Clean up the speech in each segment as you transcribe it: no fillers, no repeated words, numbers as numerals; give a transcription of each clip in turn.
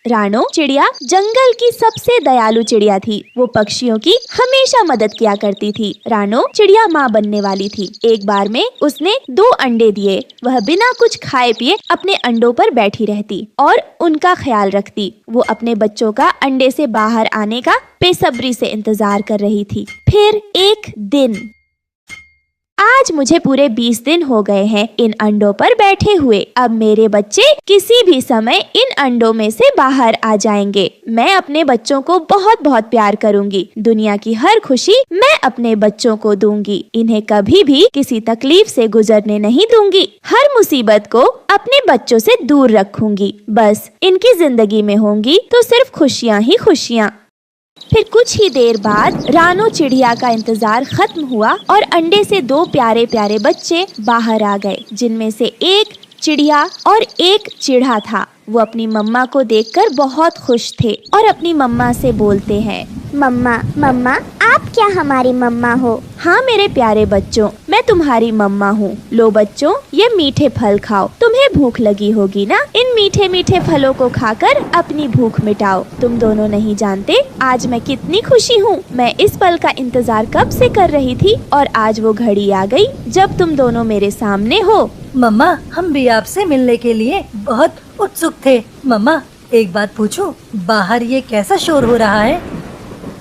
रानो चिड़िया जंगल की सबसे दयालु चिड़िया थी। वो पक्षियों की हमेशा मदद किया करती थी। रानो चिड़िया माँ बनने वाली थी। एक बार में उसने 2 अंडे दिए। वह बिना कुछ खाए पिए अपने अंडों पर बैठी रहती और उनका ख्याल रखती। वो अपने बच्चों का अंडे से बाहर आने का बेसब्री से इंतजार कर रही थी। फिर एक दिन, आज मुझे पूरे 20 दिन हो गए हैं इन अंडों पर बैठे हुए। अब मेरे बच्चे किसी भी समय इन अंडों में से बाहर आ जाएंगे। मैं अपने बच्चों को बहुत बहुत प्यार करूंगी। दुनिया की हर खुशी मैं अपने बच्चों को दूंगी। इन्हें कभी भी किसी तकलीफ से गुजरने नहीं दूंगी। हर मुसीबत को अपने बच्चों से दूर रखूंगी। बस इनकी जिंदगी में होंगी तो सिर्फ खुशियाँ ही खुशियाँ। फिर कुछ ही देर बाद रानो चिड़िया का इंतजार खत्म हुआ और अंडे से 2 प्यारे प्यारे बच्चे बाहर आ गए, जिनमें से एक चिड़िया और एक चिढ़ा था। वो अपनी मम्मा को देखकर बहुत खुश थे और अपनी मम्मा से बोलते हैं, मम्मा मम्मा आप क्या हमारी मम्मा हो? हाँ मेरे प्यारे बच्चों, मैं तुम्हारी मम्मा हूँ। लो बच्चों, ये मीठे फल खाओ। तुम्हें भूख लगी होगी ना? इन मीठे मीठे फलों को खाकर अपनी भूख मिटाओ। तुम दोनों नहीं जानते आज मैं कितनी खुशी हूँ। मैं इस पल का इंतजार कब से कर रही थी और आज वो घड़ी आ गई जब तुम दोनों मेरे सामने हो। मम्मा, हम भी आपसे मिलने के लिए बहुत उत्सुक थे। मम्मा, एक बात पूछूं? बाहर ये कैसा शोर हो रहा है?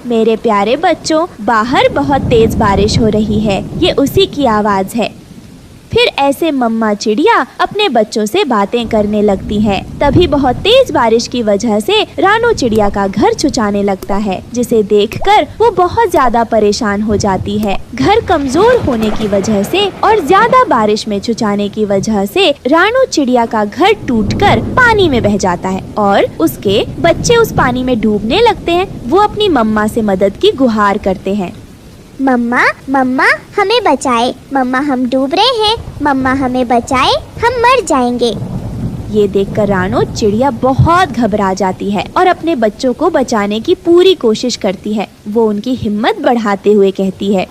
मेरे प्यारे बच्चों, बाहर बहुत तेज बारिश हो रही है। ये उसी की आवाज है। फिर ऐसे मम्मा चिड़िया अपने बच्चों से बातें करने लगती है। तभी बहुत तेज बारिश की वजह से रानो चिड़िया का घर चुचाने लगता है, जिसे देखकर वो बहुत ज्यादा परेशान हो जाती है। घर कमजोर होने की वजह से और ज्यादा बारिश में चुचाने की वजह से रानो चिड़िया का घर टूटकर पानी में बह जाता है और उसके बच्चे उस पानी में डूबने लगते हैं। वो अपनी मम्मा से मदद की गुहार करते हैं। मम्मा मम्मा हमें बचाए, मम्मा हम डूब रहे हैं, मम्मा हमें बचाए, हम मर जाएंगे। ये देखकर रानो चिड़िया बहुत घबरा जाती है और अपने बच्चों को बचाने की पूरी कोशिश करती है। वो उनकी हिम्मत बढ़ाते हुए कहती है,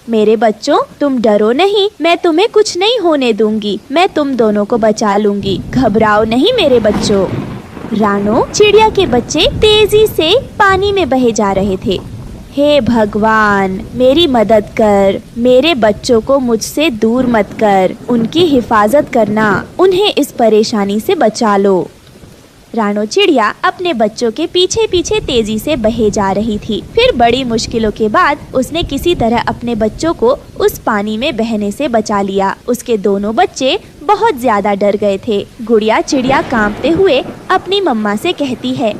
मेरे बच्चों तुम डरो नहीं, मैं तुम्हें कुछ नहीं होने दूंगी। मैं तुम दोनों को बचा लूंगी। घबराओ नहीं मेरे बच्चों। रानो चिड़िया के बच्चे तेजी से पानी में बहे जा रहे थे। हे भगवान, मेरी मदद कर। मेरे बच्चों को मुझसे दूर मत कर। उनकी हिफाजत करना। उन्हें इस परेशानी से बचा लो। रानो चिड़िया अपने बच्चों के पीछे पीछे तेजी से बहे जा रही थी। फिर बड़ी मुश्किलों के बाद उसने किसी तरह अपने बच्चों को उस पानी में बहने से बचा लिया। उसके दोनों बच्चे बहुत ज्यादा डर गए थे। गुड़िया चिड़िया कांपते हुए अपनी मम्मा से कहती है,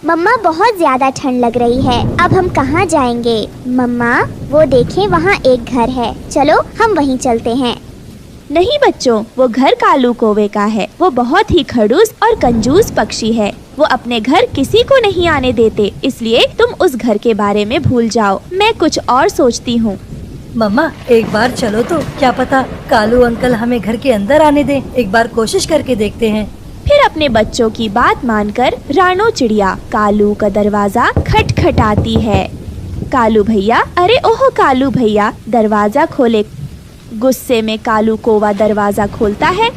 मम्मा बहुत ज्यादा ठंड लग रही है, अब हम कहाँ जाएंगे? मम्मा वो देखें वहाँ एक घर है, चलो हम वहीं चलते हैं। नहीं बच्चों, वो घर कालू कौवे का है। वो बहुत ही खड़ूस और कंजूस पक्षी है। वो अपने घर किसी को नहीं आने देते, इसलिए तुम उस घर के बारे में भूल जाओ। मैं कुछ और सोचती हूँ। मम्मा, एक बार चलो तो, क्या पता कालू अंकल हमें घर के अंदर आने दें। एक बार कोशिश करके देखते हैं। फिर अपने बच्चों की बात मानकर रानो चिड़िया कालू का दरवाजा खटखटाती है। कालू भैया, अरे ओह कालू भैया, दरवाजा खोले। गुस्से में कालू कौवा दरवाजा खोलता है।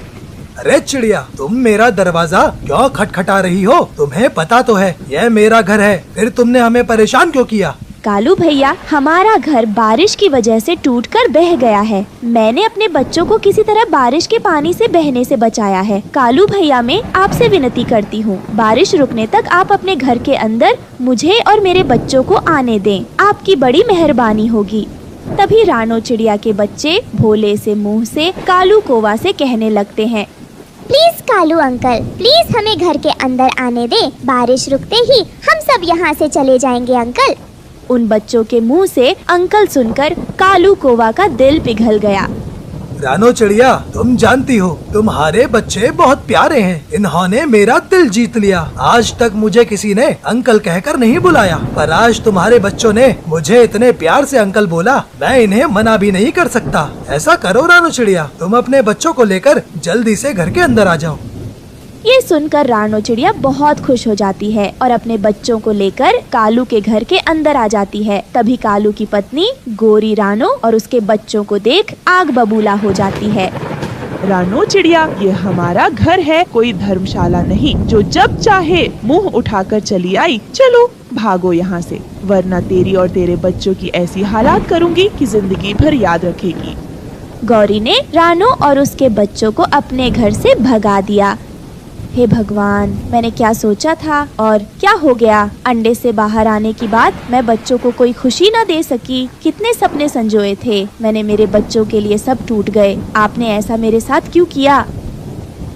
अरे चिड़िया, तुम मेरा दरवाजा क्यों खटखटा रही हो? तुम्हें पता तो है यह मेरा घर है, फिर तुमने हमें परेशान क्यों किया? कालू भैया, हमारा घर बारिश की वजह से टूटकर बह गया है। मैंने अपने बच्चों को किसी तरह बारिश के पानी से बहने से बचाया है। कालू भैया, मैं आपसे विनती करती हूँ, बारिश रुकने तक आप अपने घर के अंदर मुझे और मेरे बच्चों को आने दें। आपकी बड़ी मेहरबानी होगी। तभी रानो चिड़िया के बच्चे भोले से मुंह से कालू कौवा से कहने लगते हैं, प्लीज कालू अंकल, प्लीज हमें घर के अंदर आने दे। बारिश रुकते ही हम सब यहाँ से चले जाएंगे अंकल। उन बच्चों के मुंह से अंकल सुनकर कालू कौवा का दिल पिघल गया। रानो चिड़िया, तुम जानती हो तुम्हारे बच्चे बहुत प्यारे हैं। इन्होंने मेरा दिल जीत लिया। आज तक मुझे किसी ने अंकल कहकर नहीं बुलाया, पर आज तुम्हारे बच्चों ने मुझे इतने प्यार से अंकल बोला, मैं इन्हें मना भी नहीं कर सकता। ऐसा करो रानो चिड़िया, तुम अपने बच्चों को लेकर जल्दी से घर के अंदर आ जाओ। ये सुनकर रानो चिड़िया बहुत खुश हो जाती है और अपने बच्चों को लेकर कालू के घर के अंदर आ जाती है। तभी कालू की पत्नी गोरी रानो और उसके बच्चों को देख आग बबूला हो जाती है। रानो चिड़िया, ये हमारा घर है, कोई धर्मशाला नहीं जो जब चाहे मुंह उठाकर चली आई। चलो भागो यहाँ से, वरना तेरी और तेरे बच्चों की ऐसी हालात करूँगी कि जिंदगी भर याद रखेगी। गौरी ने रानो और उसके बच्चों को अपने घर से भगा दिया। हे भगवान, मैंने क्या सोचा था और क्या हो गया। अंडे से बाहर आने की बाद मैं बच्चों को कोई खुशी न दे सकी। कितने सपने संजोए थे मैंने मेरे बच्चों के लिए, सब टूट गए। आपने ऐसा मेरे साथ क्यों किया।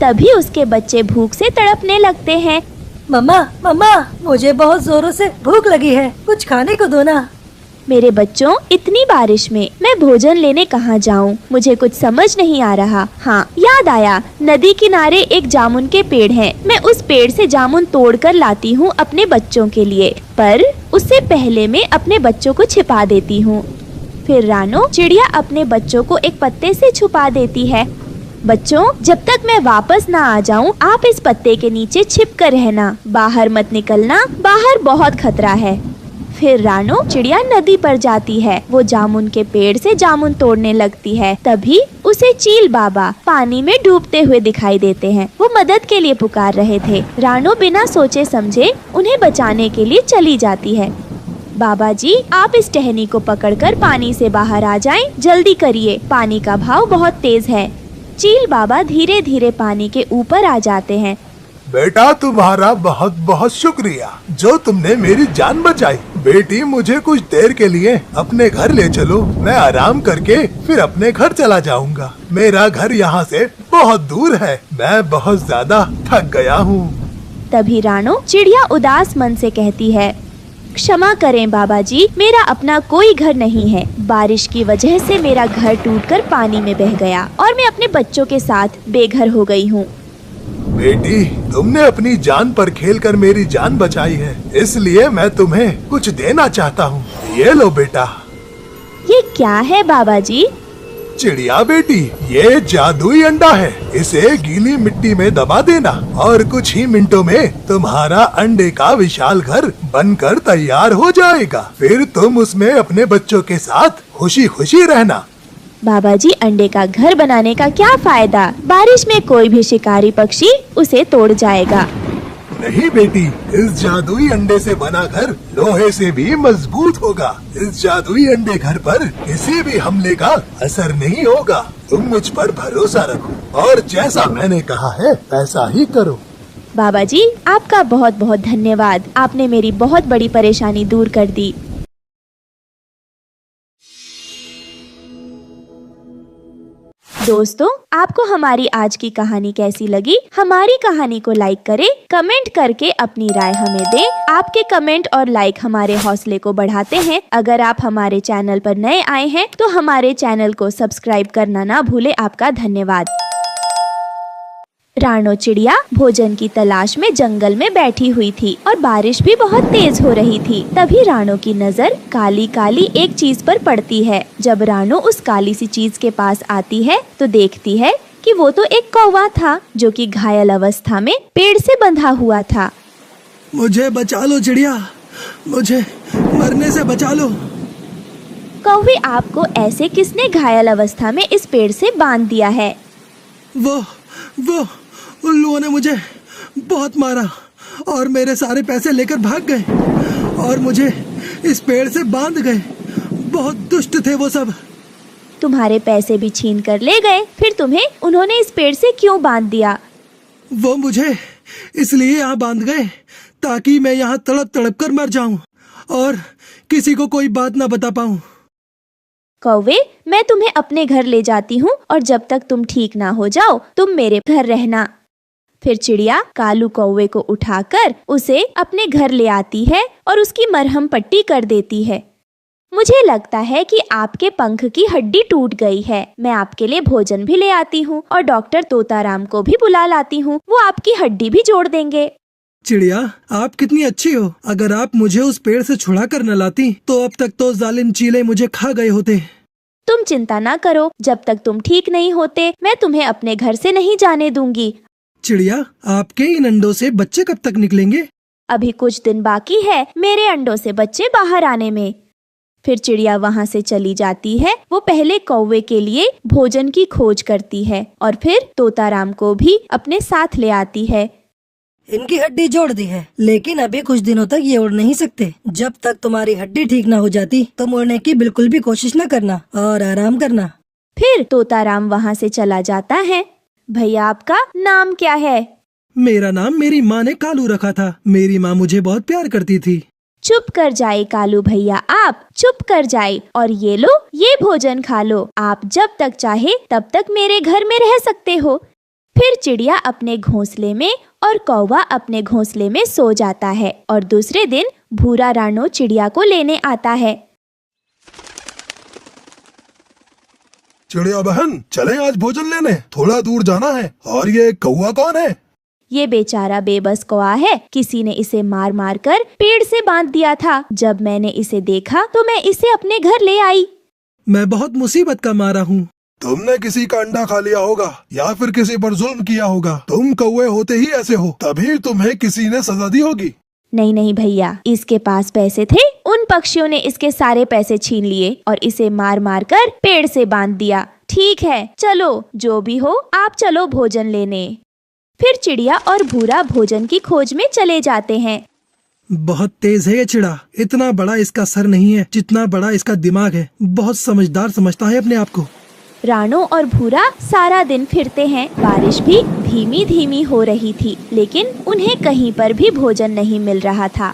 तभी उसके बच्चे भूख से तड़पने लगते हैं। मम्मा मम्मा, मुझे बहुत जोरों से भूख लगी है, कुछ खाने को दो ना। मेरे बच्चों, इतनी बारिश में मैं भोजन लेने कहाँ जाऊँ, मुझे कुछ समझ नहीं आ रहा। हाँ, याद आया, नदी किनारे एक जामुन के पेड़ है। मैं उस पेड़ से जामुन तोड़कर लाती हूँ अपने बच्चों के लिए, पर उससे पहले मैं अपने बच्चों को छिपा देती हूँ। फिर रानो चिड़िया अपने बच्चों को एक पत्ते से छुपा देती है। बच्चों, जब तक मैं वापस ना आ जाऊँ आप इस पत्ते के नीचे छिप कर रहना, बाहर मत निकलना, बाहर बहुत खतरा है। फिर रानो चिड़िया नदी पर जाती है। वो जामुन के पेड़ से जामुन तोड़ने लगती है। तभी उसे चील बाबा पानी में डूबते हुए दिखाई देते हैं। वो मदद के लिए पुकार रहे थे। रानो बिना सोचे समझे उन्हें बचाने के लिए चली जाती है। बाबा जी, आप इस टहनी को पकड़कर पानी से बाहर आ जाएं, जल्दी करिए, पानी का भाव बहुत तेज है। चील बाबा धीरे धीरे पानी के ऊपर आ जाते हैं। बेटा, तुम्हारा बहुत बहुत शुक्रिया जो तुमने मेरी जान बचाई। बेटी, मुझे कुछ देर के लिए अपने घर ले चलो, मैं आराम करके फिर अपने घर चला जाऊंगा। मेरा घर यहाँ से बहुत दूर है, मैं बहुत ज्यादा थक गया हूँ। तभी रानो चिड़िया उदास मन से कहती है, क्षमा करें बाबा जी, मेरा अपना कोई घर नहीं है। बारिश की वजह से मेरा घर टूटकर पानी में बह गया और मैं अपने बच्चों के साथ बेघर हो गई हूँ। बेटी, तुमने अपनी जान पर खेलकर मेरी जान बचाई है, इसलिए मैं तुम्हें कुछ देना चाहता हूँ। ये लो बेटा। ये क्या है बाबा जी। चिड़िया बेटी, ये जादुई अंडा है, इसे गीली मिट्टी में दबा देना और कुछ ही मिनटों में तुम्हारा अंडे का विशाल घर बनकर तैयार हो जाएगा। फिर तुम उसमें अपने बच्चों के साथ खुशी खुशी रहना। बाबा जी, अंडे का घर बनाने का क्या फायदा, बारिश में कोई भी शिकारी पक्षी उसे तोड़ जाएगा। नहीं बेटी, इस जादुई अंडे से बना घर लोहे से भी मजबूत होगा। इस जादुई अंडे घर पर किसी भी हमले का असर नहीं होगा। तुम मुझ पर भरोसा रखो और जैसा मैंने कहा है वैसा ही करो। बाबा जी, आपका बहुत बहुत धन्यवाद, आपने मेरी बहुत बड़ी परेशानी दूर कर दी। दोस्तों, आपको हमारी आज की कहानी कैसी लगी? हमारी कहानी को लाइक करें, कमेंट करके अपनी राय हमें दें। आपके कमेंट और लाइक हमारे हौसले को बढ़ाते हैं। अगर आप हमारे चैनल पर नए आए हैं तो हमारे चैनल को सब्सक्राइब करना ना भूलें। आपका धन्यवाद। रानो चिड़िया भोजन की तलाश में जंगल में बैठी हुई थी और बारिश भी बहुत तेज हो रही थी। तभी रानो की नजर काली काली एक चीज पर पड़ती है। जब रानो उस काली सी चीज के पास आती है तो देखती है कि वो तो एक कौवा था जो कि घायल अवस्था में पेड़ से बंधा हुआ था। मुझे बचा लो चिड़िया, मुझे मरने से बचा लो। कौवे, आपको ऐसे किसने घायल अवस्था में इस पेड़ से बांध दिया है? वो उन लोगों ने मुझे बहुत मारा और मेरे सारे पैसे लेकर भाग गए और मुझे इस पेड़ से बांध गए। बहुत दुष्ट थे वो सब। तुम्हारे पैसे भी छीन कर ले गए, फिर तुम्हें उन्होंने इस पेड़ से क्यों बांध दिया? वो मुझे इसलिए यहाँ बांध गए ताकि मैं यहाँ तड़प तड़प कर मर जाऊं और किसी को कोई बात ना बता पाऊं। कौवे, मैं तुम्हें अपने घर ले जाती हूँ और जब तक तुम ठीक ना हो जाओ तुम मेरे घर रहना। फिर चिड़िया कालू कौवे को उठाकर उसे अपने घर ले आती है और उसकी मरहम पट्टी कर देती है। मुझे लगता है कि आपके पंख की हड्डी टूट गई है। मैं आपके लिए भोजन भी ले आती हूँ और डॉक्टर तोताराम को भी बुला लाती हूँ, वो आपकी हड्डी भी जोड़ देंगे। चिड़िया, आप कितनी अच्छी हो। अगर आप मुझे उस पेड़ से छुड़ा कर न लाती तो अब तक तो जालिम चीले मुझे खा गए होते। तुम चिंता ना करो, जब तक तुम ठीक नहीं होते मैं तुम्हें अपने घर से नहीं जाने दूंगी। चिड़िया, आपके इन अंडों से बच्चे कब तक निकलेंगे? अभी कुछ दिन बाकी है मेरे अंडों से बच्चे बाहर आने में। फिर चिड़िया वहाँ से चली जाती है। वो पहले कौवे के लिए भोजन की खोज करती है और फिर तोताराम को भी अपने साथ ले आती है। इनकी हड्डी जोड़ दी है, लेकिन अभी कुछ दिनों तक ये उड़ नहीं सकते। जब तक तुम्हारी हड्डी ठीक ना हो जाती तुम उड़ने की बिल्कुल भी कोशिश न करना और आराम करना। फिर तोताराम वहाँ से चला जाता है। भैया आपका नाम क्या है? मेरा नाम मेरी माँ ने कालू रखा था। मेरी माँ मुझे बहुत प्यार करती थी। चुप कर जाए कालू भैया, आप चुप कर जाए और ये लो, ये भोजन खा लो। आप जब तक चाहे तब तक मेरे घर में रह सकते हो। फिर चिड़िया अपने घोंसले में और कौवा अपने घोंसले में सो जाता है और दूसरे दिन भूरा रानो चिड़िया को लेने आता है। चिड़िया बहन, चलें आज भोजन लेने, थोड़ा दूर जाना है। और ये कौवा कौन है? ये बेचारा बेबस कौवा है। किसी ने इसे मार मार कर पेड़ से बांध दिया था। जब मैंने इसे देखा तो मैं इसे अपने घर ले आई। मैं बहुत मुसीबत का मारा हूँ। तुमने किसी का अंडा खा लिया होगा या फिर किसी पर जुल्म किया होगा। तुम कौवे होते ही ऐसे हो, तभी तुम्हें किसी ने सजा दी होगी। नहीं नहीं भैया, इसके पास पैसे थे। उन पक्षियों ने इसके सारे पैसे छीन लिए और इसे मार मार कर पेड़ से बांध दिया। ठीक है, चलो जो भी हो, आप चलो भोजन लेने। फिर चिड़िया और भूरा भोजन की खोज में चले जाते हैं। बहुत तेज है ये चिड़ा। इतना बड़ा इसका सर नहीं है जितना बड़ा इसका दिमाग है। बहुत समझदार समझता है अपने आप को। रानो और भूरा सारा दिन फिरते हैं। बारिश भी धीमी धीमी हो रही थी, लेकिन उन्हें कहीं पर भी भोजन नहीं मिल रहा था।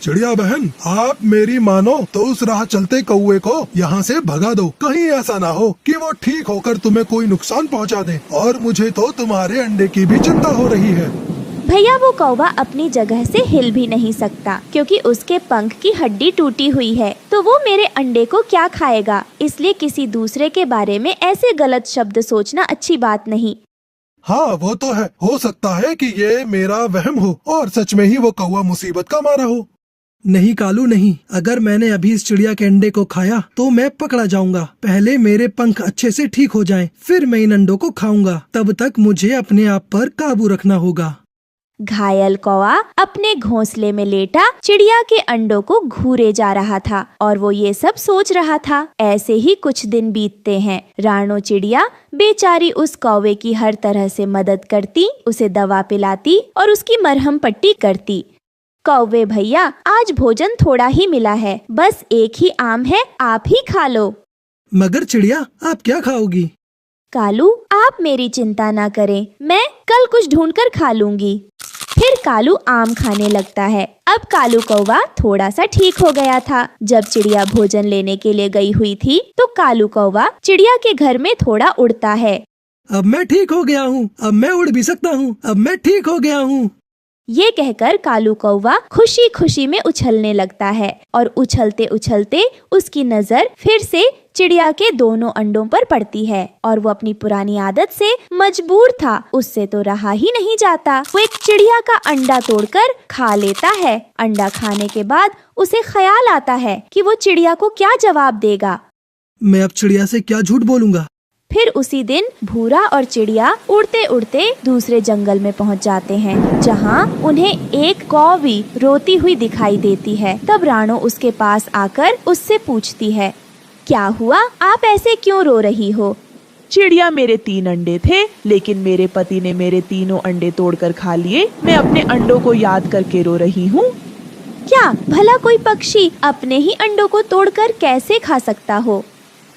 चिड़िया बहन, आप मेरी मानो तो उस राह चलते कौवे को यहाँ से भगा दो। कहीं ऐसा ना हो कि वो ठीक होकर तुम्हें कोई नुकसान पहुँचा दे। और मुझे तो तुम्हारे अंडे की भी चिंता हो रही है। भैया वो कौवा अपनी जगह से हिल भी नहीं सकता क्योंकि उसके पंख की हड्डी टूटी हुई है। तो वो मेरे अंडे को क्या खाएगा? इसलिए किसी दूसरे के बारे में ऐसे गलत शब्द सोचना अच्छी बात नहीं। हाँ वो तो है। हो सकता है कि ये मेरा वहम हो और सच में ही वो कौवा मुसीबत का मारा हो। नहीं कालू नहीं, अगर मैंने अभी इस चिड़िया के अंडे को खाया तो मैं पकड़ा जाऊंगा। पहले मेरे पंख अच्छे से ठीक हो जाएं, फिर मैं इन अंडों को खाऊंगा। तब तक मुझे अपने आप पर काबू रखना होगा। घायल कौवा अपने घोंसले में लेटा चिड़िया के अंडों को घूरे जा रहा था और वो ये सब सोच रहा था। ऐसे ही कुछ दिन बीतते हैं। रानो चिड़िया बेचारी उस कौवे की हर तरह से मदद करती, उसे दवा पिलाती और उसकी मरहम पट्टी करती। कौवे भैया, आज भोजन थोड़ा ही मिला है, बस एक ही आम है, आप ही खा लो। मगर चिड़िया, आप क्या खाओगी? कालू, आप मेरी चिंता ना करें, मैं कल कुछ ढूंढकर खा लूंगी। फिर कालू आम खाने लगता है। अब कालू कौवा थोड़ा सा ठीक हो गया था। जब चिड़िया भोजन लेने के लिए गई हुई थी तो कालू कौवा चिड़िया के घर में थोड़ा उड़ता है। अब मैं ठीक हो गया हूँ, अब मैं उड़ भी सकता हूँ, अब मैं ठीक हो गया हूँ। ये कहकर कालू कौवा खुशी खुशी में उछलने लगता है और उछलते उछलते उसकी नजर फिर से चिड़िया के दोनों अंडों पर पड़ती है और वो अपनी पुरानी आदत से मजबूर था, उससे तो रहा ही नहीं जाता। वो एक चिड़िया का अंडा तोड़कर खा लेता है। अंडा खाने के बाद उसे ख्याल आता है कि वो चिड़िया को क्या जवाब देगा। मैं अब चिड़िया से क्या झूठ बोलूँगा। फिर उसी दिन भूरा और चिड़िया उड़ते उड़ते दूसरे जंगल में पहुंच जाते हैं, जहां उन्हें एक कौवी रोती हुई दिखाई देती है। तब रानो उसके पास आकर उससे पूछती है, क्या हुआ, आप ऐसे क्यों रो रही हो? चिड़िया, मेरे 3 अंडे थे, लेकिन मेरे पति ने मेरे तीनों अंडे तोड़कर खा लिए। मैं अपने अंडों को याद करके रो रही हूँ। क्या भला कोई पक्षी अपने ही अंडों को तोड़कर कैसे खा सकता हो?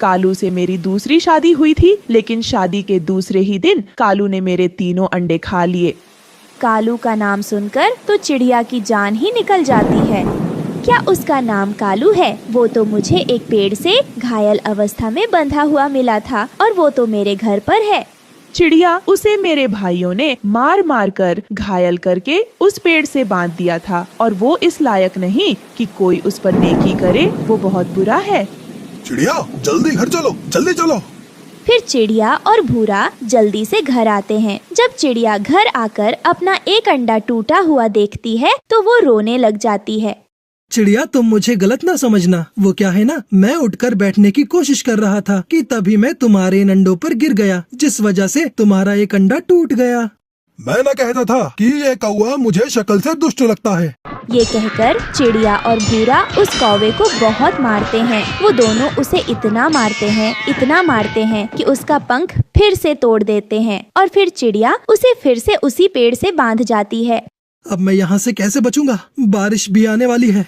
कालू से मेरी दूसरी शादी हुई थी, लेकिन शादी के दूसरे ही दिन कालू ने मेरे तीनों अंडे खा लिए। कालू का नाम सुनकर तो चिड़िया की जान ही निकल जाती है। क्या उसका नाम कालू है? वो तो मुझे एक पेड़ से घायल अवस्था में बंधा हुआ मिला था और वो तो मेरे घर पर है। चिड़िया, उसे मेरे भाइयों ने मार मार कर घायल करके उस पेड़ से बांध दिया था और वो इस लायक नहीं कि कोई उस पर नेकी करे। वो बहुत बुरा है। चिड़िया, जल्दी घर चलो, जल्दी चलो। फिर चिड़िया और भूरा जल्दी से घर आते हैं। जब चिड़िया घर आकर अपना एक अंडा टूटा हुआ देखती है तो वो रोने लग जाती है। चिड़िया, तुम मुझे गलत ना समझना। वो क्या है ना, मैं उठकर बैठने की कोशिश कर रहा था कि तभी मैं तुम्हारे इन अंडों पर गिर गया, जिस वजह से तुम्हारा एक अंडा टूट गया। मैं न कहता था कि ये कौवा मुझे शक्ल से दुष्ट लगता है। ये कहकर चिड़िया और भूरा उस कौवे को बहुत मारते हैं। वो दोनों उसे इतना मारते हैं कि उसका पंख फिर से तोड़ देते हैं और फिर चिड़िया उसे फिर से उसी पेड़ से बांध जाती है। अब मैं यहाँ से कैसे बचूंगा? बारिश भी आने वाली है।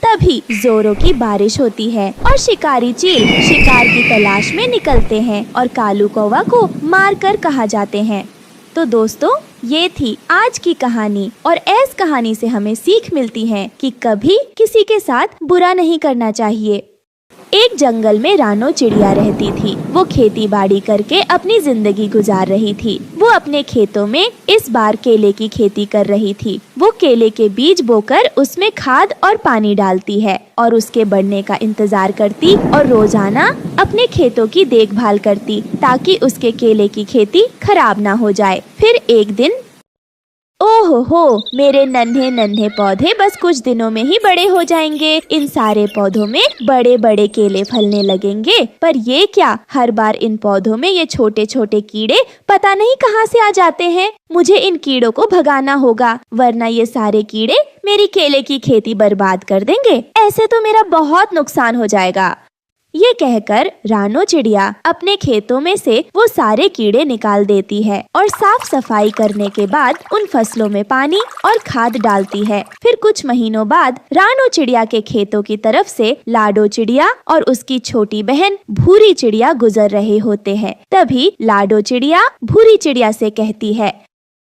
तभी जोरों की बारिश होती है और शिकारी चील शिकार की तलाश में निकलते हैं और कालू कौवा को मार कर कहा जाते हैं। तो दोस्तों, ये थी आज की कहानी और इस कहानी से हमें सीख मिलती है कि कभी किसी के साथ बुरा नहीं करना चाहिए। एक जंगल में रानो चिड़िया रहती थी। वो खेती बाड़ी करके अपनी जिंदगी गुजार रही थी। वो अपने खेतों में इस बार केले की खेती कर रही थी। वो केले के बीज बोकर उसमें खाद और पानी डालती है और उसके बढ़ने का इंतजार करती और रोजाना अपने खेतों की देखभाल करती ताकि उसके केले की खेती खराब ना हो जाए। फिर एक दिन, ओहो हो, मेरे नन्हे नन्हे पौधे बस कुछ दिनों में ही बड़े हो जाएंगे। इन सारे पौधों में बड़े बड़े केले फलने लगेंगे। पर ये क्या, हर बार इन पौधों में ये छोटे छोटे कीड़े पता नहीं कहाँ से आ जाते हैं। मुझे इन कीड़ों को भगाना होगा, वरना ये सारे कीड़े मेरी केले की खेती बर्बाद कर देंगे। ऐसे तो मेरा बहुत नुकसान हो जाएगा। ये कहकर रानो चिड़िया अपने खेतों में से वो सारे कीड़े निकाल देती है और साफ सफाई करने के बाद उन फसलों में पानी और खाद डालती है। फिर कुछ महीनों बाद रानो चिड़िया के खेतों की तरफ से लाडो चिड़िया और उसकी छोटी बहन भूरी चिड़िया गुजर रहे होते हैं। तभी लाडो चिड़िया भूरी चिड़िया से कहती है,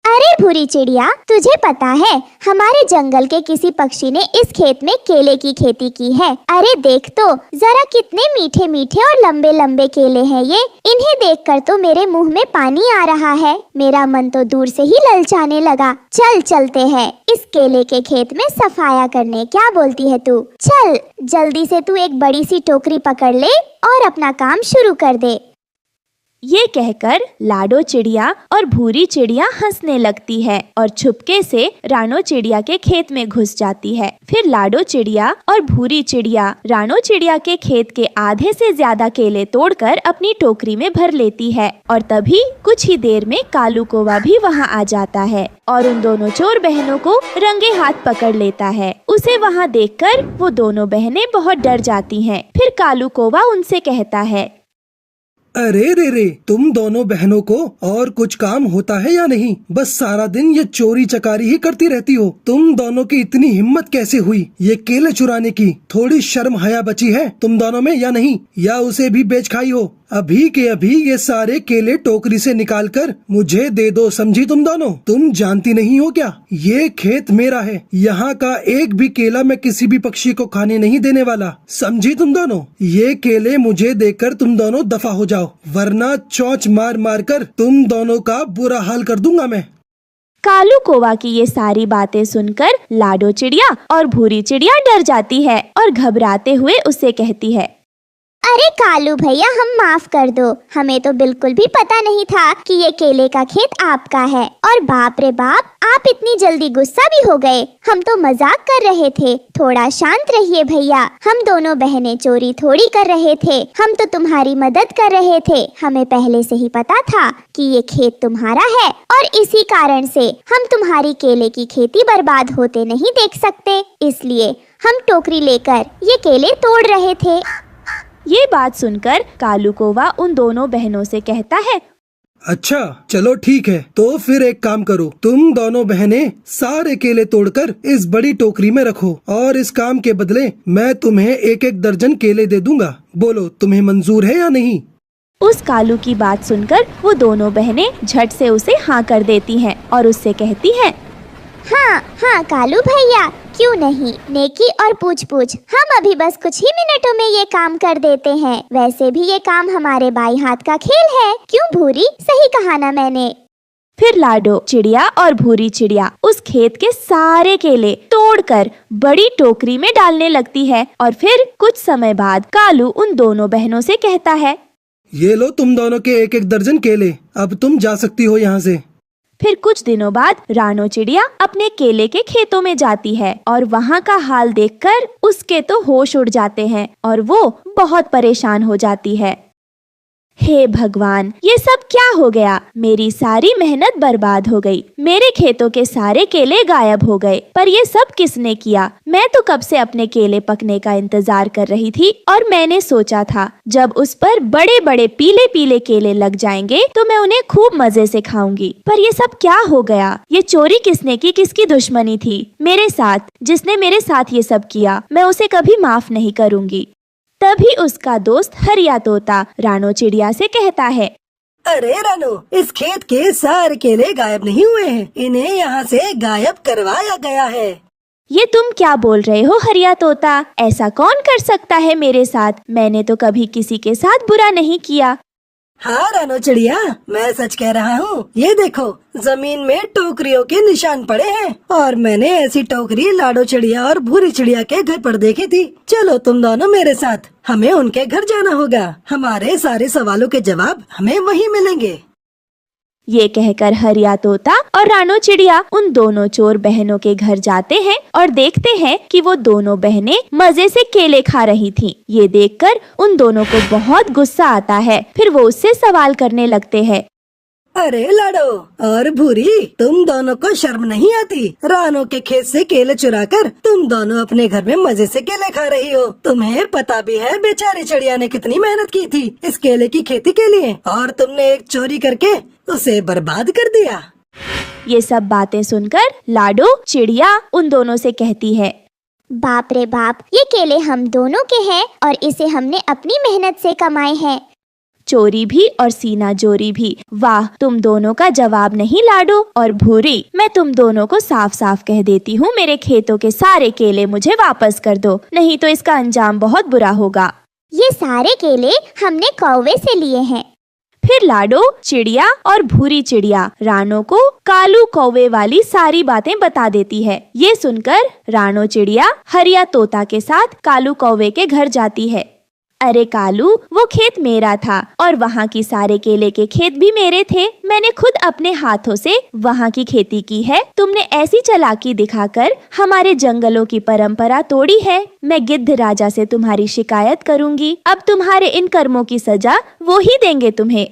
अरे भूरी चिड़िया, तुझे पता है हमारे जंगल के किसी पक्षी ने इस खेत में केले की खेती की है। अरे देख तो जरा, कितने मीठे मीठे और लंबे लंबे केले हैं ये। इन्हें देखकर तो मेरे मुंह में पानी आ रहा है। मेरा मन तो दूर से ही ललचाने लगा। चल चलते हैं इस केले के खेत में सफाया करने। क्या बोलती है तू? चल जल्दी से तू एक बड़ी सी टोकरी पकड़ ले और अपना काम शुरू कर दे। ये कहकर लाडो चिड़िया और भूरी चिड़िया हंसने लगती है और छुपके से रानो चिड़िया के खेत में घुस जाती है। फिर लाडो चिड़िया और भूरी चिड़िया रानो चिड़िया के खेत के आधे से ज्यादा केले तोड़कर अपनी टोकरी में भर लेती है और तभी कुछ ही देर में कालू कौवा भी वहाँ आ जाता है और उन दोनों चोर बहनों को रंगे हाथ पकड़ लेता है। उसे वहाँ देखकर वो दोनों बहनें बहुत डर जाती हैं। फिर कालू कौवा उनसे कहता है, अरे रे रे, तुम दोनों बहनों को और कुछ काम होता है या नहीं? बस सारा दिन ये चोरी चकारी ही करती रहती हो। तुम दोनों की इतनी हिम्मत कैसे हुई ये केले चुराने की? थोड़ी शर्म हया बची है तुम दोनों में या नहीं? या उसे भी बेच खाई हो? अभी के अभी ये सारे केले टोकरी से निकाल कर मुझे दे दो, समझी तुम दोनों? तुम जानती नहीं हो क्या, ये खेत मेरा है। यहाँ का एक भी केला मैं किसी भी पक्षी को खाने नहीं देने वाला, समझी तुम दोनों? ये केले मुझे देकर तुम दोनों दफा हो जाओ, वरना चोंच मार मार कर तुम दोनों का बुरा हाल कर दूंगा मैं। कालू कौवा की ये सारी बातें सुनकर लाडो चिड़िया और भूरी चिड़िया डर जाती है और घबराते हुए उससे कहती है, अरे कालू भैया, हम माफ कर दो। हमें तो बिल्कुल भी पता नहीं था कि ये केले का खेत आपका है। और बाप रे बाप, आप इतनी जल्दी गुस्सा भी हो गए। हम तो मजाक कर रहे थे। थोड़ा शांत रहिए भैया। हम दोनों बहनें चोरी थोड़ी कर रहे थे, हम तो तुम्हारी मदद कर रहे थे। हमें पहले से ही पता था कि ये खेत तुम्हारा है और इसी कारण से हम तुम्हारी केले की खेती बर्बाद होते नहीं देख सकते, इसलिए हम टोकरी लेकर ये केले तोड़ रहे थे। ये बात सुनकर कालू कौवा उन दोनों बहनों से कहता है, अच्छा चलो ठीक है, तो फिर एक काम करो, तुम दोनों बहनें सारे केले तोड़कर इस बड़ी टोकरी में रखो और इस काम के बदले मैं तुम्हें एक एक दर्जन केले दे दूंगा। बोलो तुम्हें मंजूर है या नहीं? उस कालू की बात सुनकर वो दोनों बहनें झट से उसे हाँ कर देती हैं और उससे कहती हैं, हाँ हाँ कालू भैया, क्यों नहीं, नेकी और पूछ पूछ। हम अभी बस कुछ ही मिनटों में ये काम कर देते हैं। वैसे भी ये काम हमारे बाई हाथ का खेल है। क्यों भूरी, सही कहा ना मैंने? फिर लाडो चिड़िया और भूरी चिड़िया उस खेत के सारे केले तोड़कर बड़ी टोकरी में डालने लगती है और फिर कुछ समय बाद कालू उन दोनों बहनों से कहता है, ये लो तुम दोनों के एक एक दर्जन केले, अब तुम जा सकती हो यहाँ से। फिर कुछ दिनों बाद रानो चिड़िया अपने केले के खेतों में जाती है और वहाँ का हाल देखकर उसके तो होश उड़ जाते हैं और वो बहुत परेशान हो जाती है। हे भगवान, ये सब क्या हो गया? मेरी सारी मेहनत बर्बाद हो गई। मेरे खेतों के सारे केले गायब हो गए। पर ये सब किसने किया? मैं तो कब से अपने केले पकने का इंतजार कर रही थी और मैंने सोचा था जब उस पर बड़े बड़े पीले पीले केले लग जाएंगे तो मैं उन्हें खूब मजे से खाऊंगी। पर ये सब क्या हो गया? ये चोरी किसने की? किसकी दुश्मनी थी? मेरे साथ। जिसने मेरे साथ ये सब किया मैं उसे कभी माफ नहीं करूंगी। तभी उसका दोस्त हरिया तोता रानो चिड़िया से कहता है, अरे रानो, इस खेत के सारे केले गायब नहीं हुए हैं, इन्हें यहाँ से गायब करवाया गया है। ये तुम क्या बोल रहे हो हरिया तोता? ऐसा कौन कर सकता है मेरे साथ? मैंने तो कभी किसी के साथ बुरा नहीं किया। हाँ रानो चिड़िया, मैं सच कह रहा हूँ। ये देखो, जमीन में टोकरियों के निशान पड़े हैं और मैंने ऐसी टोकरी लाडो चिड़िया और भूरी चिड़िया के घर पर देखी थी। चलो तुम दोनों मेरे साथ, हमें उनके घर जाना होगा। हमारे सारे सवालों के जवाब हमें वहीं मिलेंगे। ये कहकर हरिया तोता और रानो चिड़िया उन दोनों चोर बहनों के घर जाते हैं और देखते हैं कि वो दोनों बहनें मजे से केले खा रही थीं। ये देखकर उन दोनों को बहुत गुस्सा आता है। फिर वो उससे सवाल करने लगते हैं, अरे लाडो और भूरी, तुम दोनों को शर्म नहीं आती? रानो के खेत से केले चुराकर तुम दोनों अपने घर में मजे से केले खा रही हो। तुम्हें पता भी है बेचारी चिड़िया ने कितनी मेहनत की थी इस केले की खेती के लिए, और तुमने एक चोरी करके उसे बर्बाद कर दिया। ये सब बातें सुनकर लाडो चिड़िया उन दोनों से कहती है, बाप रे बाप, ये केले हम दोनों के हैं और इसे हमने अपनी मेहनत से कमाए हैं। चोरी भी और सीना जोरी भी। वाह, तुम दोनों का जवाब नहीं लाडो और भूरी। मैं तुम दोनों को साफ साफ कह देती हूँ, मेरे खेतों के सारे केले मुझे वापस कर दो, नहीं तो इसका अंजाम बहुत बुरा होगा। ये सारे केले हमने कौवे से लिए हैं। फिर लाडो चिड़िया और भूरी चिड़िया रानो को कालू कौवे वाली सारी बातें बता देती है। ये सुनकर रानो चिड़िया हरिया तोता के साथ कालू कौवे के घर जाती है। अरे कालू, वो खेत मेरा था और वहाँ की सारे केले के खेत भी मेरे थे। मैंने खुद अपने हाथों से वहाँ की खेती की है। तुमने ऐसी चालाकी दिखाकर हमारे जंगलों की परंपरा तोड़ी है। मैं गिद्ध राजा से तुम्हारी शिकायत करूंगी। अब तुम्हारे इन कर्मों की सजा वो ही देंगे तुम्हें।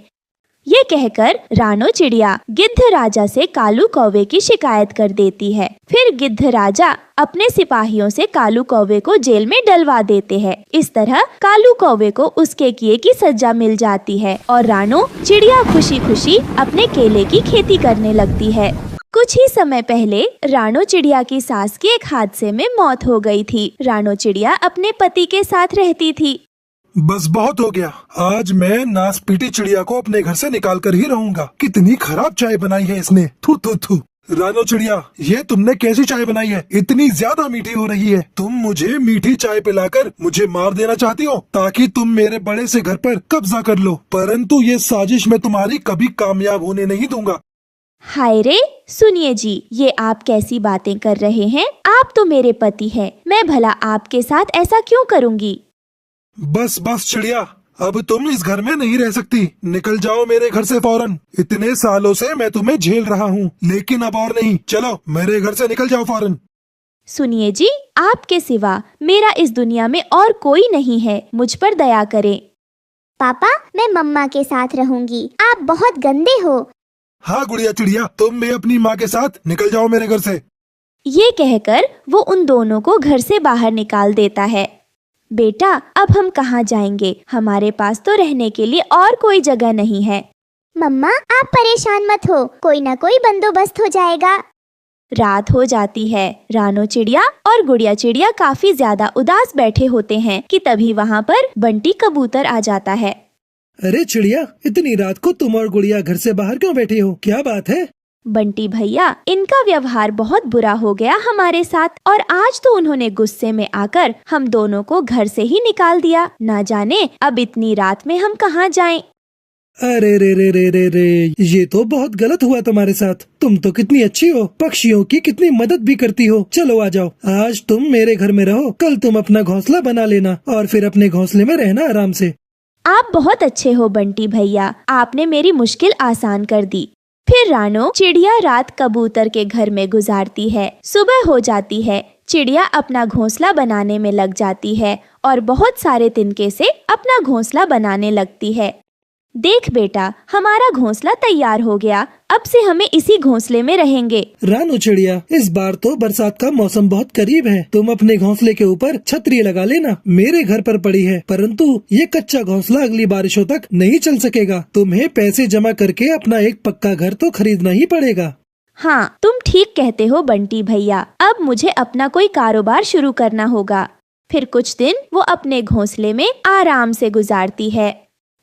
ये कहकर रानो चिड़िया गिद्ध राजा से कालू कौवे की शिकायत कर देती है। फिर गिद्ध राजा अपने सिपाहियों से कालू कौवे को जेल में डलवा देते हैं। इस तरह कालू कौवे को उसके किए की सजा मिल जाती है और रानो चिड़िया खुशी खुशी अपने केले की खेती करने लगती है। कुछ ही समय पहले रानो चिड़िया की सास की एक हादसे में मौत हो गई थी। रानो चिड़िया अपने पति के साथ रहती थी। बस बहुत हो गया, आज मैं नास पीटी चिड़िया को अपने घर से निकाल कर ही रहूंगा। कितनी खराब चाय बनाई है इसने, थू थू थू। रानो चिड़िया, ये तुमने कैसी चाय बनाई है? इतनी ज्यादा मीठी हो रही है। तुम मुझे मीठी चाय पिलाकर मुझे मार देना चाहती हो ताकि तुम मेरे बड़े से घर पर कब्जा कर लो, परंतु ये साजिश मैं तुम्हारी कभी कामयाब होने नहीं दूंगा। हाय रे, सुनिए जी, ये आप कैसी बातें कर रहे हैं? आप तो मेरे पति हैं। मैं भला आपके साथ ऐसा क्यों करूँगी? बस बस चिड़िया, अब तुम इस घर में नहीं रह सकती। निकल जाओ मेरे घर से फौरन। इतने सालों से मैं तुम्हें झेल रहा हूँ, लेकिन अब और नहीं। चलो मेरे घर से निकल जाओ फौरन। सुनिए जी, आपके सिवा मेरा इस दुनिया में और कोई नहीं है। मुझ पर दया करें। पापा, मैं मम्मा के साथ रहूंगी। आप बहुत गंदे हो। हाँ गुड़िया चिड़िया, तुम भी अपनी माँ के साथ निकल जाओ मेरे घर से। ये कहकर वो उन दोनों को घर से बाहर निकाल देता है। बेटा, अब हम कहाँ जाएंगे? हमारे पास तो रहने के लिए और कोई जगह नहीं है। मम्मा, आप परेशान मत हो, कोई ना कोई बंदोबस्त हो जाएगा। रात हो जाती है। रानो चिड़िया और गुड़िया चिड़िया काफी ज्यादा उदास बैठे होते हैं कि तभी वहाँ पर बंटी कबूतर आ जाता है। अरे चिड़िया, इतनी रात को तुम और गुड़िया घर से बाहर क्यों बैठी हो? क्या बात है? बंटी भैया, इनका व्यवहार बहुत बुरा हो गया हमारे साथ और आज तो उन्होंने गुस्से में आकर हम दोनों को घर से ही निकाल दिया। ना जाने अब इतनी रात में हम कहाँ जाएं। अरे रे रे रे रे रे, ये तो बहुत गलत हुआ तुम्हारे साथ। तुम तो कितनी अच्छी हो, पक्षियों की कितनी मदद भी करती हो। चलो आ जाओ, आज तुम मेरे घर में रहो, कल तुम अपना घोंसला बना लेना और फिर अपने घोंसले में रहना आराम से। आप बहुत अच्छे हो बंटी भैया, आपने मेरी मुश्किल आसान कर दी। फिर रानो चिड़िया रात कबूतर के घर में गुजारती है। सुबह हो जाती है। चिड़िया अपना घोंसला बनाने में लग जाती है और बहुत सारे तिनके से अपना घोंसला बनाने लगती है। देख बेटा, हमारा घोंसला तैयार हो गया। अब से हमें इसी घोंसले में रहेंगे। रानो चिड़िया, इस बार तो बरसात का मौसम बहुत करीब है। तुम अपने घोंसले के ऊपर छतरी लगा लेना। मेरे घर पर पड़ी है, परंतु ये कच्चा घोंसला अगली बारिशों तक नहीं चल सकेगा। तुम्हें पैसे जमा करके अपना एक पक्का घर तो खरीदना ही पड़ेगा। हाँ, तुम ठीक कहते हो बंटी भैया। अब मुझे अपना कोई कारोबार शुरू करना होगा। फिर कुछ दिन वो अपने घोंसले में आराम से गुजारती है।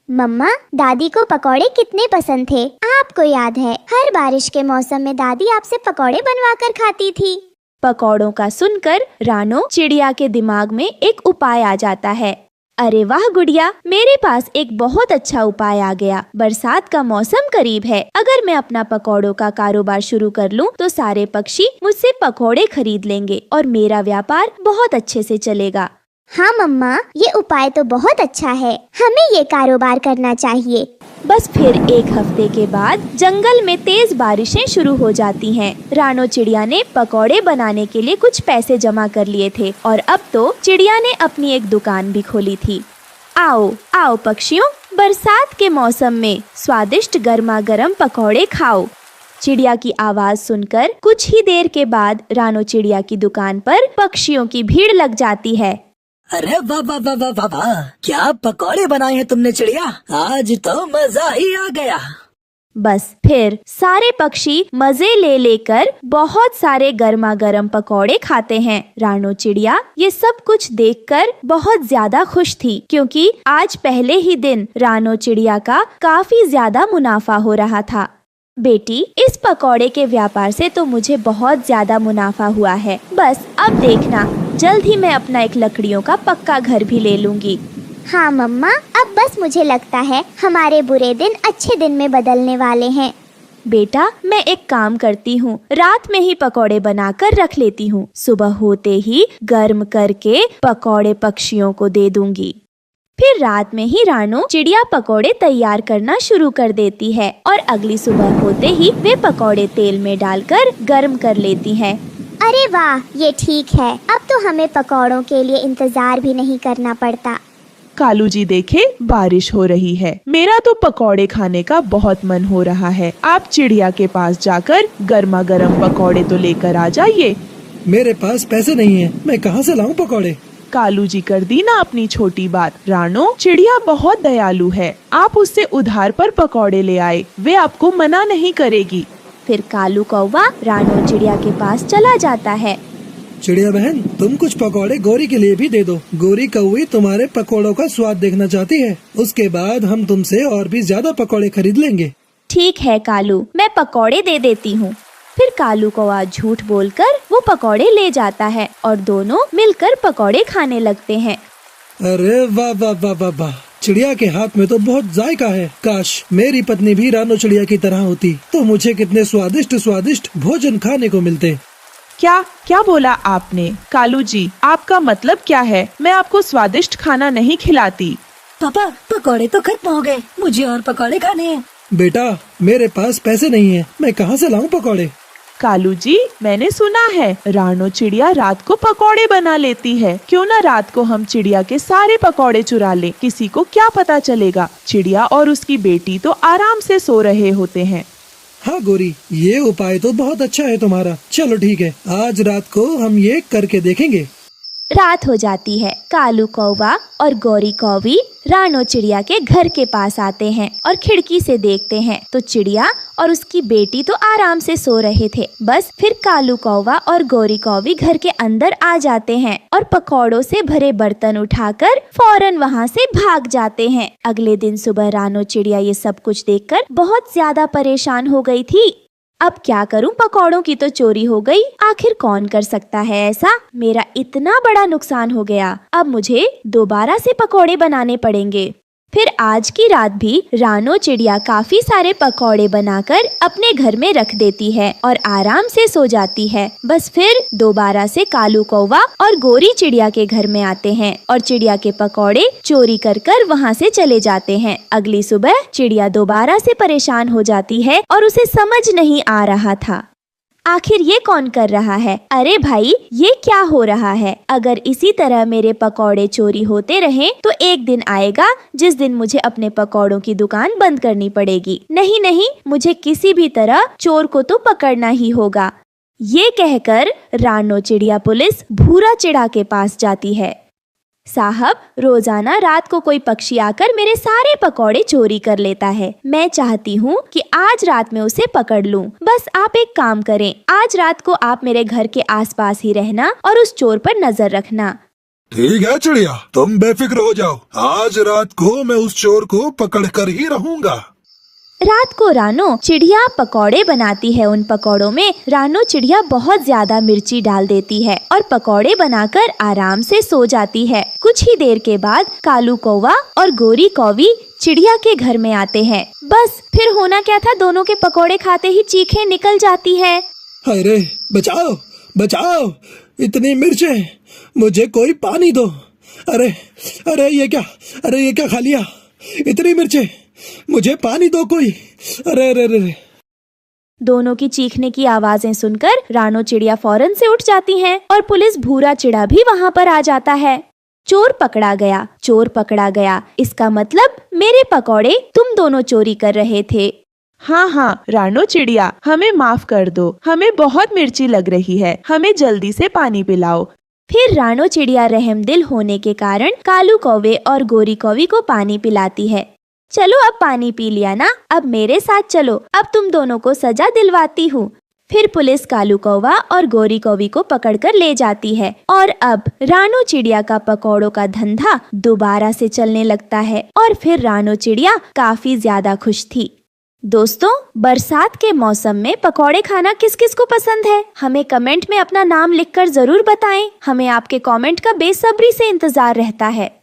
मम्मा, दादी को पकौड़े कितने पसंद थे। आपको याद है, हर बारिश के मौसम में दादी आपसे पकौड़े बनवा कर खाती थी। पकौड़ों का सुनकर रानो चिड़िया के दिमाग में एक उपाय आ जाता है। अरे वाह गुड़िया, मेरे पास एक बहुत अच्छा उपाय आ गया। बरसात का मौसम करीब है। अगर मैं अपना पकौड़ों का कारोबार शुरू कर लूं, तो सारे पक्षी मुझसे पकौड़े खरीद लेंगे और मेरा व्यापार बहुत अच्छे से चलेगा। हाँ मम्मा, ये उपाय तो बहुत अच्छा है। हमें ये कारोबार करना चाहिए। बस फिर एक हफ्ते के बाद जंगल में तेज बारिशें शुरू हो जाती हैं। रानो चिड़िया ने पकौड़े बनाने के लिए कुछ पैसे जमा कर लिए थे और अब तो चिड़िया ने अपनी एक दुकान भी खोली थी। आओ आओ पक्षियों, बरसात के मौसम में स्वादिष्ट गर्मा गर्म पकौड़े खाओ। चिड़िया की आवाज सुनकर कुछ ही देर के बाद रानो चिड़िया की दुकान पर पक्षियों की भीड़ लग जाती है। अरे वाह वाह वाह वाह वाह वाह, क्या पकौड़े बनाए हैं तुमने चिड़िया। आज तो मजा ही आ गया। बस फिर सारे पक्षी मजे ले लेकर बहुत सारे गर्मा गर्म पकौड़े खाते हैं। रानो चिड़िया ये सब कुछ देखकर बहुत ज्यादा खुश थी, क्योंकि आज पहले ही दिन रानो चिड़िया का काफी ज्यादा मुनाफा हो रहा था। बेटी, इस पकौड़े के व्यापार से तो मुझे बहुत ज्यादा मुनाफा हुआ है। बस अब देखना, जल्द ही मैं अपना एक लकड़ियों का पक्का घर भी ले लूंगी। हाँ मम्मा, अब बस मुझे लगता है हमारे बुरे दिन अच्छे दिन में बदलने वाले हैं। बेटा, मैं एक काम करती हूँ, रात में ही पकौड़े बनाकर रख लेती हूँ। सुबह होते ही गर्म करके पकौड़े पक्षियों को दे दूंगी। फिर रात में ही रानो चिड़िया पकौड़े तैयार करना शुरू कर देती है और अगली सुबह होते ही वे पकौड़े तेल में डालकर गर्म कर लेती हैं। अरे वाह, ये ठीक है। अब तो हमें पकौड़ों के लिए इंतजार भी नहीं करना पड़ता। कालू जी देखे, बारिश हो रही है। मेरा तो पकौड़े खाने का बहुत मन हो रहा है। आप चिड़िया के पास जाकर गर्मा गर्म पकौड़े तो लेकर आ जाइए। मेरे पास पैसे नहीं है, मैं कहाँ से लाऊं पकौड़े। कालू जी कर दी ना अपनी छोटी बात। रानो, चिड़िया बहुत दयालु है, आप उससे उधार पर पकौड़े ले आए, वे आपको मना नहीं करेगी। फिर कालू कौवा रानो चिड़िया के पास चला जाता है। चिड़िया बहन, तुम कुछ पकौड़े गोरी के लिए भी दे दो। गोरी कौवी तुम्हारे पकौड़ों का स्वाद देखना चाहती है। उसके बाद हम तुमसे और भी ज्यादा पकौड़े खरीद लेंगे। ठीक है कालू, मैं पकौड़े दे देती हूँ। फिर कालू कौवा झूठ बोलकर वो पकौड़े ले जाता है और दोनों मिलकर पकौड़े खाने लगते हैं। अरे वाह वाह वाह वाह वाह, चिड़िया के हाथ में तो बहुत जायका है। काश मेरी पत्नी भी रानो चिड़िया की तरह होती, तो मुझे कितने स्वादिष्ट स्वादिष्ट भोजन खाने को मिलते। क्या क्या बोला आपने? कालू जी, आपका मतलब क्या है? मैं आपको स्वादिष्ट खाना नहीं खिलाती। पापा, पकौड़े तो खत्म हो गए, मुझे और पकौड़े खाने हैं। बेटा, मेरे पास पैसे नहीं है, मैं कहाँ से लाऊं पकौड़े। कालू जी, मैंने सुना है रानो चिड़िया रात को पकौड़े बना लेती है। क्यों ना रात को हम चिड़िया के सारे पकौड़े चुरा लें, किसी को क्या पता चलेगा। चिड़िया और उसकी बेटी तो आराम से सो रहे होते हैं। हाँ गोरी, ये उपाय तो बहुत अच्छा है तुम्हारा। चलो ठीक है, आज रात को हम ये करके देखेंगे। रात हो जाती है। कालू कौवा और गौरी कौवी रानो चिड़िया के घर के पास आते हैं और खिड़की से देखते हैं तो चिड़िया और उसकी बेटी तो आराम से सो रहे थे। बस फिर कालू कौवा और गौरी कौवी घर के अंदर आ जाते हैं और पकौड़ों से भरे बर्तन उठाकर फौरन वहाँ से भाग जाते हैं। अगले दिन सुबह रानो चिड़िया ये सब कुछ देखकर बहुत ज्यादा परेशान हो गई थी। अब क्या करूं, पकौड़ों की तो चोरी हो गई, आखिर कौन कर सकता है ऐसा। मेरा इतना बड़ा नुकसान हो गया, अब मुझे दोबारा से पकौड़े बनाने पड़ेंगे। फिर आज की रात भी रानो चिड़िया काफी सारे पकौड़े बनाकर अपने घर में रख देती है और आराम से सो जाती है। बस फिर दोबारा से कालू कौवा और गौरी चिड़िया के घर में आते हैं और चिड़िया के पकौड़े चोरी कर वहाँ से चले जाते हैं। अगली सुबह चिड़िया दोबारा से परेशान हो जाती है और उसे समझ नहीं आ रहा था। आखिर ये कौन कर रहा है? अरे भाई, ये क्या हो रहा है? अगर इसी तरह मेरे पकौड़े चोरी होते रहें तो एक दिन आएगा जिस दिन मुझे अपने पकौड़ों की दुकान बंद करनी पड़ेगी। नहीं नहीं, मुझे किसी भी तरह चोर को तो पकड़ना ही होगा। ये कहकर रानो चिड़िया पुलिस भूरा चिड़ा के पास जाती है। साहब, रोजाना रात को कोई पक्षी आकर मेरे सारे पकौड़े चोरी कर लेता है। मैं चाहती हूँ कि आज रात में उसे पकड़ लूँ। बस आप एक काम करें, आज रात को आप मेरे घर के आसपास ही रहना और उस चोर पर नजर रखना। ठीक है चिड़िया, तुम बेफिक्र हो जाओ। आज रात को मैं उस चोर को पकड़ कर ही रहूंगा। रात को रानो चिड़िया पकौड़े बनाती है। उन पकौड़ों में रानो चिड़िया बहुत ज्यादा मिर्ची डाल देती है और पकौड़े बनाकर आराम से सो जाती है। कुछ ही देर के बाद कालू कौवा और गोरी कौवी चिड़िया के घर में आते हैं। बस फिर होना क्या था, दोनों के पकौड़े खाते ही चीखें निकल जाती है। अरे बचाओ बचाओ, इतनी मिर्चें, मुझे कोई पानी दो। अरे अरे ये क्या खा लिया? इतनी मिर्चें, मुझे पानी दो कोई। अरे अरे अरे। दोनों की चीखने की आवाजें सुनकर रानो चिड़िया फौरन से उठ जाती हैं और पुलिस भूरा चिड़ा भी वहाँ पर आ जाता है। चोर पकड़ा गया, चोर पकड़ा गया, इसका मतलब मेरे पकौड़े तुम दोनों चोरी कर रहे थे। हाँ, रानो चिड़िया, हमें माफ कर दो, हमें बहुत मिर्ची लग रही है, हमें जल्दी से पानी पिलाओ। फिर रानो चिड़िया रहमदिल होने के कारण कालू कौवे और गोरी कौवी को पानी पिलाती है। चलो अब पानी पी लिया ना, अब मेरे साथ चलो, अब तुम दोनों को सजा दिलवाती हूँ। फिर पुलिस कालू कौवा और गोरी कौवी को पकड़कर ले जाती है और अब रानो चिड़िया का पकौड़ों का धंधा दोबारा से चलने लगता है और फिर रानो चिड़िया काफी ज्यादा खुश थी। दोस्तों, बरसात के मौसम में पकौड़े खाना किस किस को पसंद है? हमें कमेंट में अपना नाम लिखकर जरूर बताएं। हमें आपके कमेंट का बेसब्री से इंतजार रहता है।